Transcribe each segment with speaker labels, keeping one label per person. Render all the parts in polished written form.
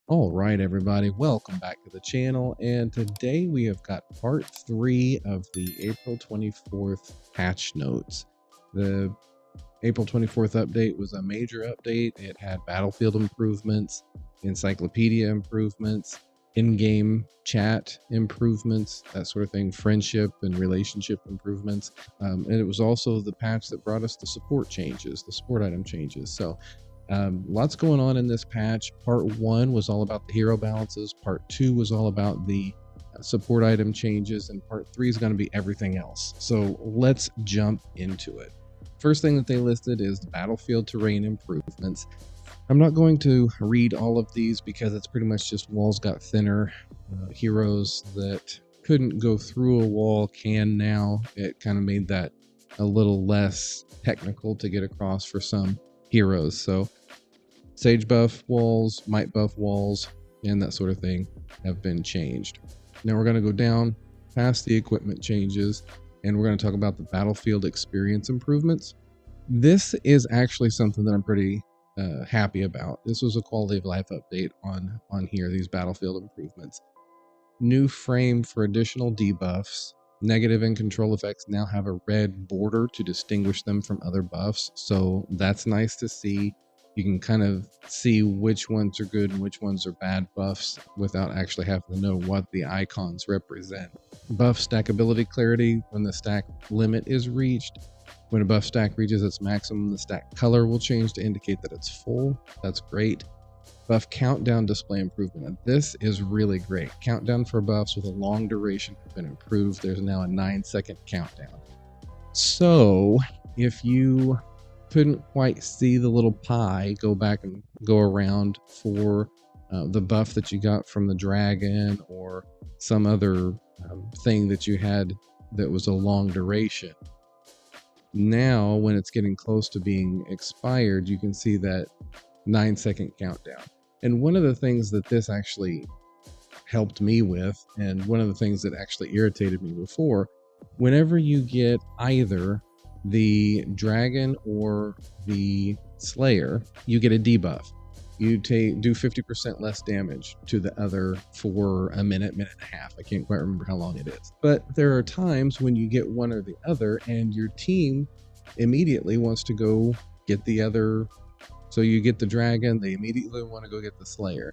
Speaker 1: All right, everybody, welcome back to the channel. And today we have got part 3 of the April 24th patch notes. The April 24th update was a major update. It had battlefield improvements, encyclopedia improvements, in-game chat improvements, that sort of thing, friendship and relationship improvements. And it was also the patch that brought us the support changes, the support item changes. So lots going on in this patch. Part 1 was all about the hero balances. Part 2 was all about the support item changes. And part 3 is going to be everything else. So let's jump into it. First thing that they listed is the battlefield terrain improvements. I'm not going to read all of these because it's pretty much just walls got thinner. Heroes that couldn't go through a wall can now. It kind of made that a little less technical to get across for some heroes. So sage buff walls, might buff walls, and that sort of thing have been changed. Now we're going to go down past the equipment changes, and we're going to talk about the battlefield experience improvements. This is actually something that I'm pretty happy about. This was a quality of life update on here, these battlefield improvements. New frame for additional debuffs. Negative and control effects now have a red border to distinguish them from other buffs, so that's nice to see. You can kind of see which ones are good and which ones are bad buffs without actually having to know what the icons represent. Buff stackability clarity. When the stack limit is reached, when a buff stack reaches its maximum, the stack color will change to indicate that it's full. That's great. Buff countdown display improvement. And this is really great. Countdown for buffs with a long duration have been improved. There's now a 9-second countdown. So if you couldn't quite see the little pie, go back and go around for the buff that you got from the dragon or some other thing that you had that was a long duration. Now, when it's getting close to being expired, you can see that 9-second countdown. And one of the things that this actually helped me with, and one of the things that actually irritated me before, whenever you get either the dragon or the slayer, you get a debuff. You do 50% less damage to the other for a minute, minute and a half. I can't quite remember how long it is. But there are times when you get one or the other and your team immediately wants to go get the other. So you get the dragon, they immediately want to go get the slayer.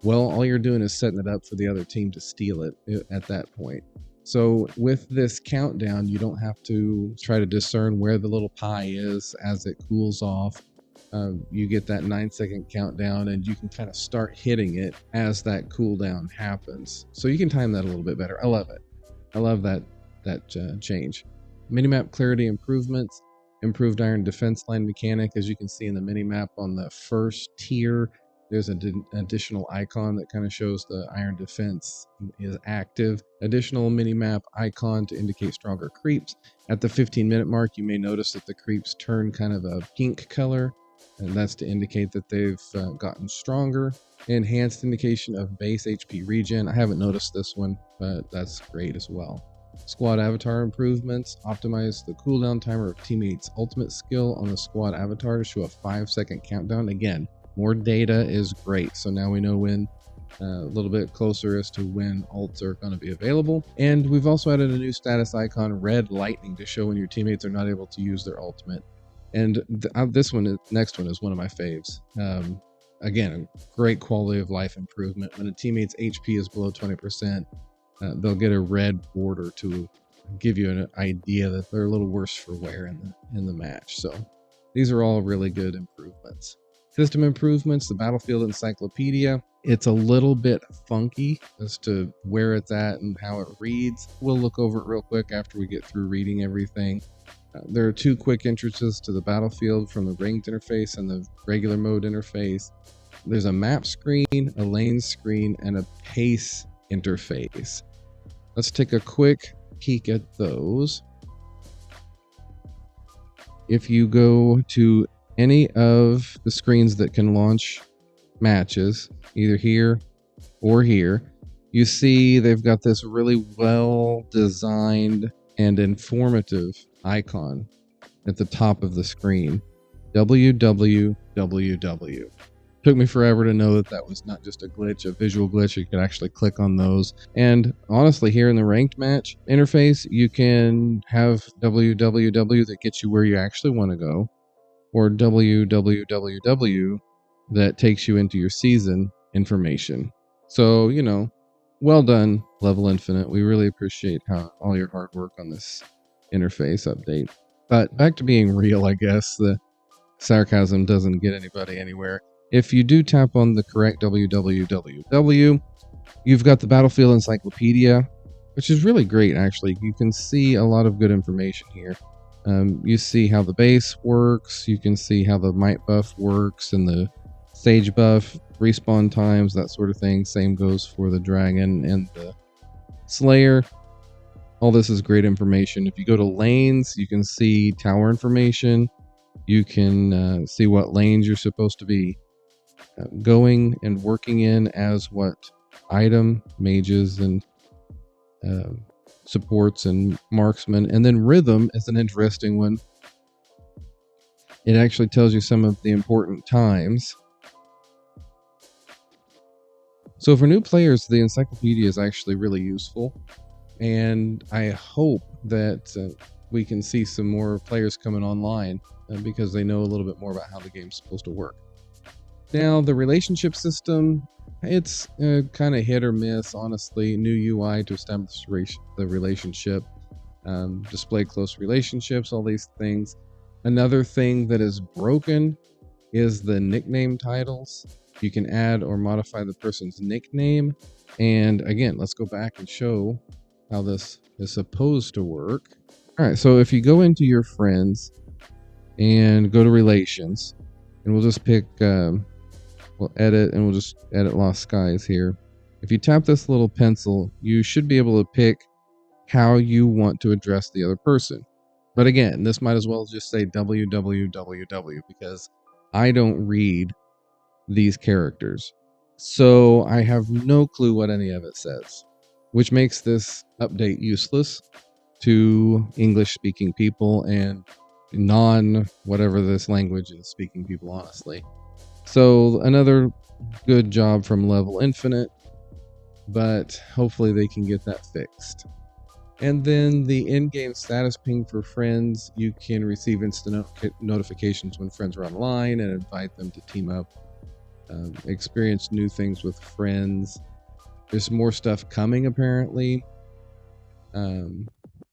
Speaker 1: Well, all you're doing is setting it up for the other team to steal it at that point. So with this countdown, you don't have to try to discern where the little pie is as it cools off. You get that 9-second countdown and you can kind of start hitting it as that cooldown happens. So you can time that a little bit better. I love it. I love that change. Minimap clarity improvements. Improved iron defense line mechanic. As you can see in the minimap on the first tier, there's an additional icon that kind of shows the iron defense is active. Additional minimap icon to indicate stronger creeps. At the 15-minute mark, you may notice that the creeps turn kind of a pink color, and that's to indicate that they've gotten stronger. Enhanced indication of base HP regen. I haven't noticed this one, but that's great as well. Squad avatar improvements. Optimize the cooldown timer of teammates' ultimate skill on the squad avatar to show a 5-second countdown. Again, more data is great. So now we know when, a little bit closer as to when ults are going to be available. And we've also added a new status icon, red lightning, to show when your teammates are not able to use their ultimate. And next one is one of my faves. Again, a great quality of life improvement. When a teammate's HP is below 20%, they'll get a red border to give you an idea that they're a little worse for wear in the match. So these are all really good improvements. System improvements, the Battlefield Encyclopedia. It's a little bit funky as to where it's at and how it reads. We'll look over it real quick after we get through reading everything. There are 2 quick entrances to the battlefield from the ranked interface and the regular mode interface. There's a map screen, a lane screen, and a pace interface. Let's take a quick peek at those. If you go to any of the screens that can launch matches, either here or here, you see they've got this really well designed and informative icon at the top of the screen. www. Took me forever to know that that was not just a glitch, a visual glitch. You could actually click on those. And honestly, here in the ranked match interface, you can have www that gets you where you actually want to go, or www that takes you into your season information. So, well done, Level Infinite. We really appreciate all your hard work on this interface update. But back to being real, I guess. The sarcasm doesn't get anybody anywhere. If you do tap on the correct www, you've got the Battlefield Encyclopedia, which is really great, actually. You can see a lot of good information here. You see how the base works, you can see how the might buff works, and the stage buff, respawn times, that sort of thing. Same goes for the dragon and the slayer. All this is great information. If you go to lanes, you can see tower information. You can see what lanes you're supposed to be going and working in as what item, mages, and supports and marksmen. And then rhythm is an interesting one. It actually tells you some of the important times. So for new players, the encyclopedia is actually really useful. And I hope that we can see some more players coming online because they know a little bit more about how the game's supposed to work. Now, the relationship system, it's kind of hit or miss, honestly. New UI to establish the relationship, display close relationships, all these things. Another thing that is broken is the nickname titles. You can add or modify the person's nickname. And again, let's go back and show how this is supposed to work. All right, so if you go into your friends and go to relations, and we'll just pick, we'll edit, and we'll just edit Lost Skies here. If you tap this little pencil, you should be able to pick how you want to address the other person. But again, this might as well just say www because I don't read these characters. So I have no clue what any of it says, which makes this update useless to English-speaking people and whatever this language is speaking people, honestly. So another good job from Level Infinite, but hopefully they can get that fixed. And then the in-game status ping for friends, you can receive instant notifications when friends are online and invite them to team up, experience new things with friends. There's more stuff coming, apparently.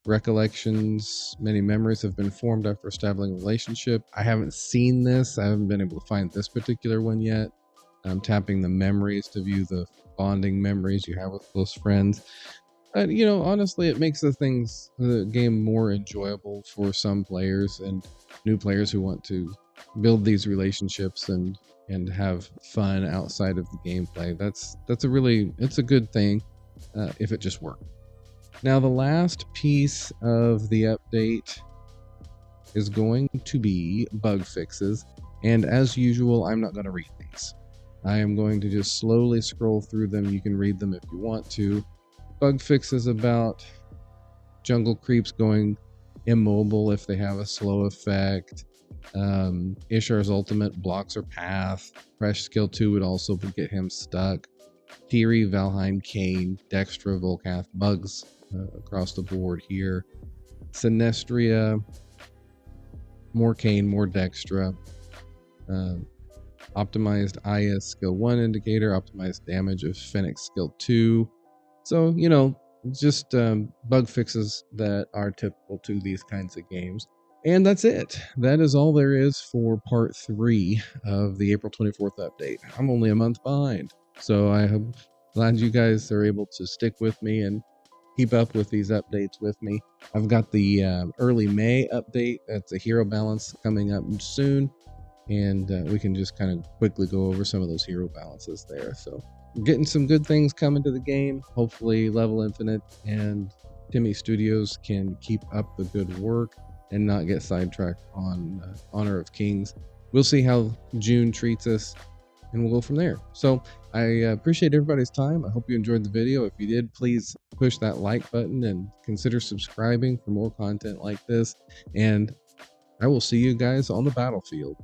Speaker 1: Recollections, many memories have been formed after establishing a relationship. I haven't seen this. I haven't been able to find this particular one yet. I'm tapping the memories to view the bonding memories you have with close friends. Honestly, it makes the game more enjoyable for some players and new players who want to build these relationships and have fun outside of the gameplay. It's a good thing if it just works. Now, the last piece of the update is going to be bug fixes, and as usual, I'm not going to read these. I am going to just slowly scroll through them. You can read them if you want to. Bug fixes about jungle creeps going immobile if they have a slow effect. Ishar's ultimate blocks her path. Fresh skill 2 would also get him stuck. Theory, Valheim, Kane, Dextra, Volcath, bugs across the board here. Sinestria, more Kane, more Dextra. Optimized IS skill 1 indicator, optimized damage of Fennec skill 2. So, just bug fixes that are typical to these kinds of games. And that's it. That is all there is for part 3 of the April 24th update. I'm only a month behind. So I'm glad you guys are able to stick with me and keep up with these updates with me. I've got the early May update. That's a hero balance coming up soon. And we can just kind of quickly go over some of those hero balances there. So getting some good things coming to the game. Hopefully Level Infinite and Timmy Studios can keep up the good work and not get sidetracked on Honor of Kings. We'll see how June treats us, and we'll go from there. So I appreciate everybody's time. I hope you enjoyed the video. If you did, please push that like button and consider subscribing for more content like this. And I will see you guys on the battlefield.